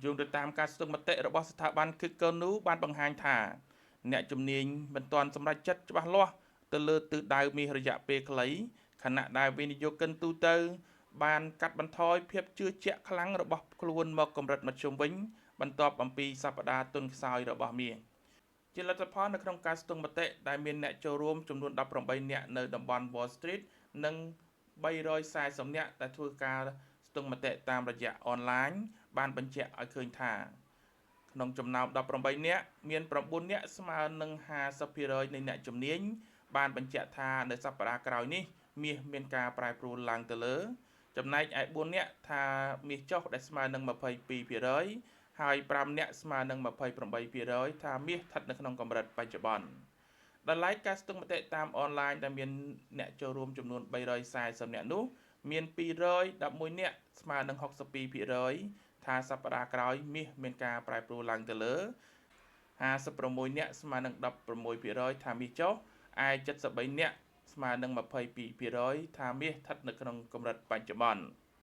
យោងទៅតាមការស្ទង់មតិរបស់ស្ថាប័ន Kikonu បានបង្ហាញថាអ្នកជំនាញមិនទាន់សម្រេចចិត្តច្បាស់លាស់ទៅលើទិសដៅមាសរយៈពេលខ្លីខណៈដែលវិនិយោគិនទូទៅបានកាត់បន្ថយភាពជឿជាក់ខ្លាំងរបស់ខ្លួនមកកម្រិតមធ្យមវិញបន្ទាប់អំពីសប្តាហ៍ទុនខ្សោយរបស់មាសជាលទ្ធផលនៅក្នុងការស្ទង់មតិដែលមានអ្នកចូលរួមចំនួន18នាក់នៅតំបន់ Wall Street និង340នាក់ដែលធ្វើការស្ទង់មតិតាមរយៈអនឡាញបានបញ្ជាក់ឲ្យឃើញថាក្នុងចំណោម18នាក់មាន9នាក់ស្មើនឹង50%នៃអ្នកជំនាញបានបញ្ជាក់ថានៅសប្តាហ៍ក្រោយនេះមាសមានការប្រែប្រួលឡើងទៅលើចំណែកឯ4នាក់ថាមាសចុះដែលស្មើនឹង22%ហើយ5នាក់ស្មើនឹង28%ថាមាសស្ថិតនៅក្នុងកម្រិតបច្ចុប្បន្នដោយឡែកការស្ទង់មតិតាមអនឡាញដែលមានអ្នកចូលរួមចំនួន340នាក់នោះមាន211នាក់ស្មើនឹង62%ថាសប្តាហ៍ក្រោយមាសមានការប្រែប្រួលឡើងទៅលើ56នាក់ស្មើនឹង16%ថាមាសចុះឯ73នាក់ស្មើនឹង22%ថាមាសស្ថិតនៅក្នុងកម្រិតបច្ចុប្បន្ន